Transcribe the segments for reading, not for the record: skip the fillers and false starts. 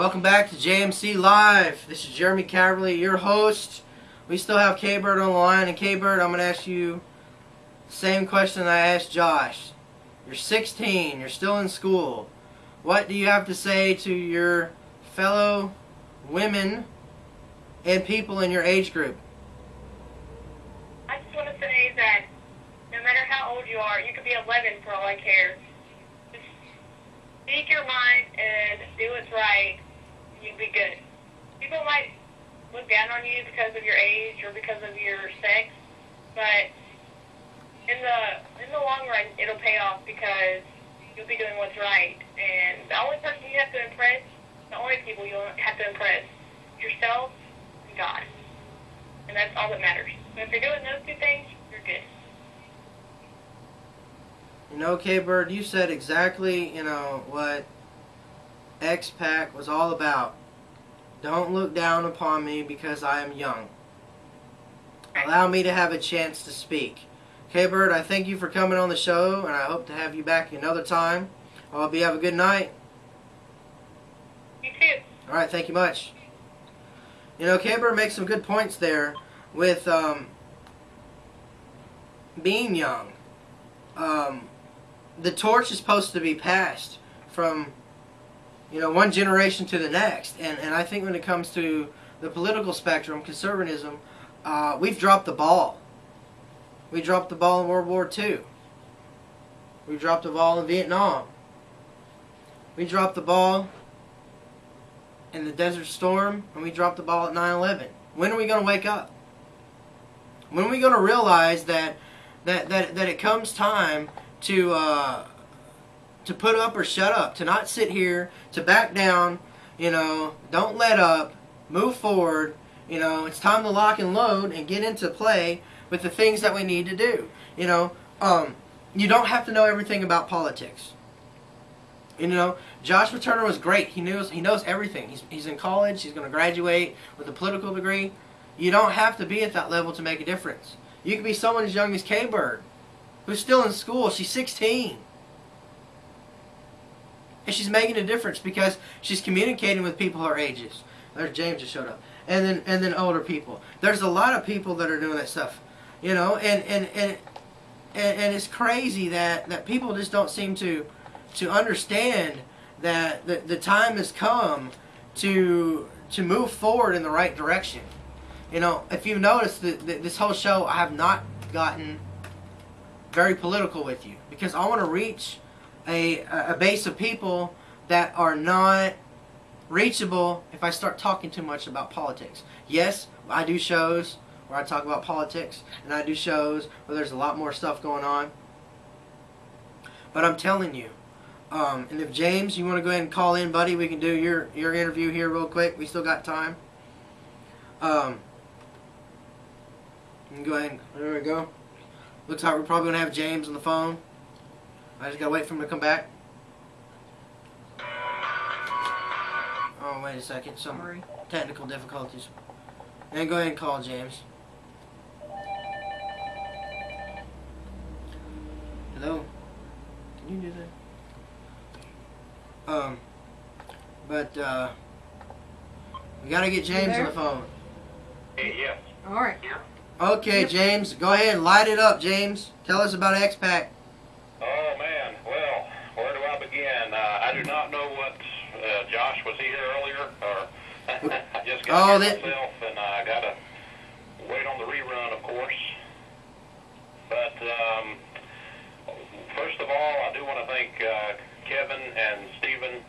Welcome back to JMC Live. This is Jeremy Caverley, your host. We still have K-Bird on the line. And K-Bird, I'm going to ask you the same question I asked Josh. You're 16. You're still in school. What do you have to say to your fellow women and people in your age group? I just want to say that no matter how old you are, you could be 11 for all I care. Just speak your mind and do what's right. You'd be good. People might look down on you because of your age or because of your sex, but in the long run, it'll pay off because you'll be doing what's right. And the only person you have to impress, the only people you'll have to impress, yourself and God. And that's all that matters. So if you're doing those two things, you're good. You know, K-Bird, you said exactly, what XPAC was all about. Don't look down upon me because I am young. Allow me to have a chance to speak. K-Bird, I thank you for coming on the show, and I hope to have you back another time. I hope you have a good night. You too. All right, thank you much. You know, K-Bird makes some good points there with being young. The torch is supposed to be passed from one generation to the next, and I think when it comes to the political spectrum, conservatism, we've dropped the ball. We dropped the ball in World War II. We dropped the ball in Vietnam. We dropped the ball in the Desert Storm, and we dropped the ball at 9/11. When are we going to wake up? When are we going to realize that it comes time to put up or shut up, to not sit here, to back down, don't let up, move forward, it's time to lock and load and get into play with the things that we need to do. You don't have to know everything about politics. Joshua Turner was great. He knows everything. He's in college. He's going to graduate with a political degree. You don't have to be at that level to make a difference. You can be someone as young as K-Bird, who's still in school. She's 16. And she's making a difference because she's communicating with people her ages. There's James just showed up. And then older people. There's a lot of people that are doing that stuff. And it's crazy that people just don't seem to understand that the time has come to move forward in the right direction. If you've noticed, this whole show, I have not gotten very political with you because I want to reach a base of people that are not reachable if I start talking too much about politics. Yes, I do shows where I talk about politics, and I do shows where there's a lot more stuff going on. But I'm telling you, and if James, you want to go ahead and call in, buddy, we can do your interview here real quick. We still got time. You can go ahead. There we go. Looks like we're probably going to have James on the phone. I just got to wait for him to come back. Oh, wait a second. Some technical difficulties. And go ahead and call James. Hello? Can you do that? We got to get James on the phone. Hey, yes. All right. Okay, James. Go ahead and light it up, James. Tell us about XPAC. Oh, man. Well, where do I begin? I do not know what Josh was here earlier, or I just got here myself, and I got to wait on the rerun, of course. But first of all, I do want to thank Kevin and Stephen,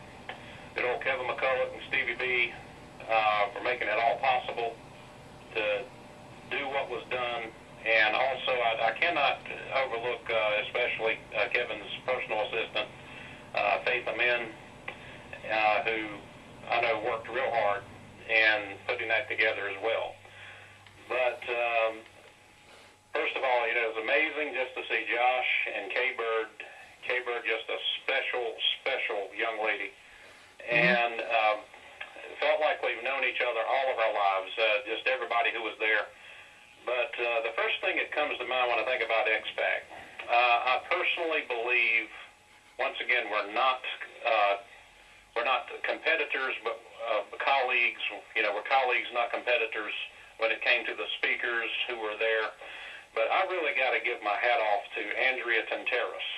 good old Kevin McCullough and Stevie B, for making it all possible to do what was done. And also, I cannot overlook, especially Kevin's personal assistant, Faith Amen, who I know worked real hard in putting that together as well. But first of all, it was amazing just to see Josh and K-Bird. K-Bird, just a special young lady. And it felt like we've known each other all of our lives, just everybody who was there. But the first thing that comes to mind when I think about XPAC, I personally believe, once again, we're not we're not competitors, but colleagues. You know, we're colleagues, not competitors when it came to the speakers who were there. But I really got to give my hat off to Andrea Tanteris,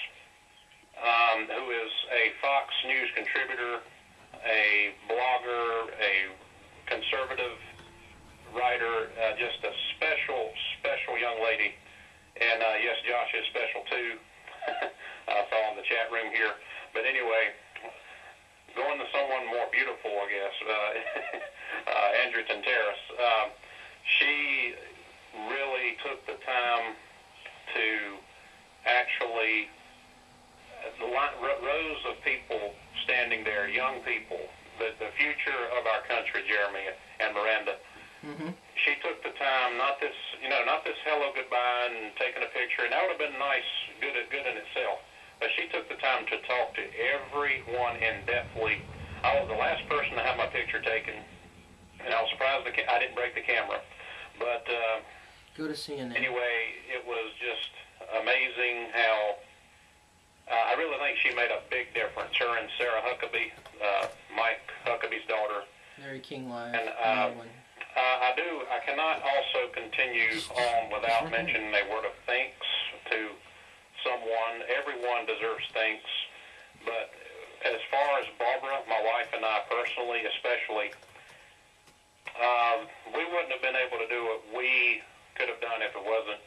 who is a Fox News contributor, a blogger, a conservative writer, just a special young lady. And yes, Josh is special too. I saw in the chat room here. But anyway, going to someone more beautiful, I guess, Andrea Tanteris. She really took the time to actually, rows of people standing there, young people, the future of our country, Jeremy and Miranda. Mm-hmm. She took the time, not this hello, goodbye, and taking a picture, and that would have been nice, good in itself. But she took the time to talk to everyone in-depthly. I was the last person to have my picture taken, and I was surprised I didn't break the camera. But go to CNN. Anyway, it was just amazing how I really think she made a big difference. Her and Sarah Huckabee, Mike Huckabee's daughter. Larry King Live. And I cannot also continue on without mentioning a word of thanks to someone. Everyone deserves thanks, but as far as Barbara, my wife, and I personally, especially, we wouldn't have been able to do what we could have done if it wasn't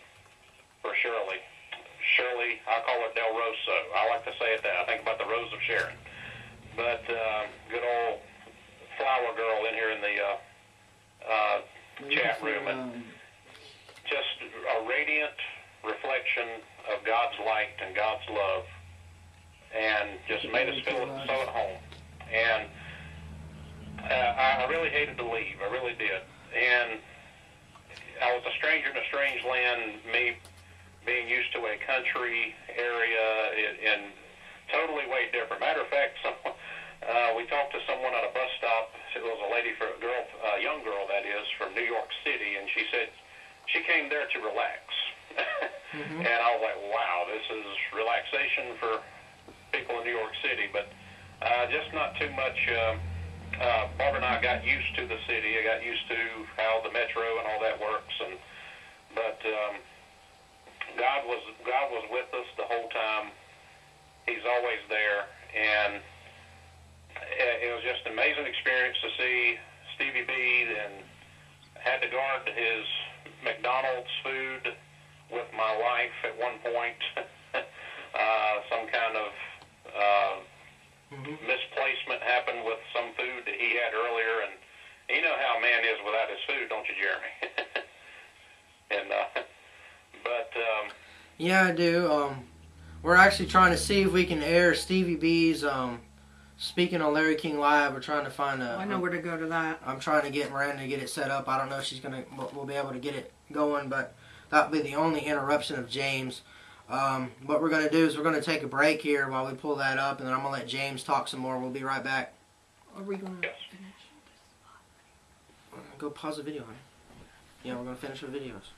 for Shirley. Shirley, I call her Del Rosso. I like to say it that. I think about the Rose of Sharon. But good old flower girl in here in the chat room, and just a radiant reflection of God's light and God's love, and just made us feel so at home. And I really hated to leave. I really did. And I was a stranger in a strange land, me being used to a country area and totally way different. Matter of fact, we talked to someone at a bus stop. It was a lady, a young girl that is, from New York City, and she said she came there to relax. Mm-hmm. And I was like, wow, this is relaxation for people in New York City, but just not too much. Barbara and I got used to the city. I got used to how the metro and all that works, but God was with us the whole time. He's always there, and it was just an amazing experience to see Stevie B, and had to guard his McDonald's food with my wife at one point. Some kind of misplacement happened with some food that he had earlier, and you know how a man is without his food, don't you, Jeremy? And yeah, I do. We're actually trying to see if we can air Stevie B's speaking on Larry King Live. We're trying to find a. I know where to go to that. I'm trying to get Miranda to get it set up. I don't know if we'll be able to get it going, but that'll be the only interruption of James. What we're going to do is we're going to take a break here while we pull that up, and then I'm going to let James talk some more. We'll be right back. Are we going to Yes. finish? Go pause the video, honey. Yeah, we're going to finish the videos.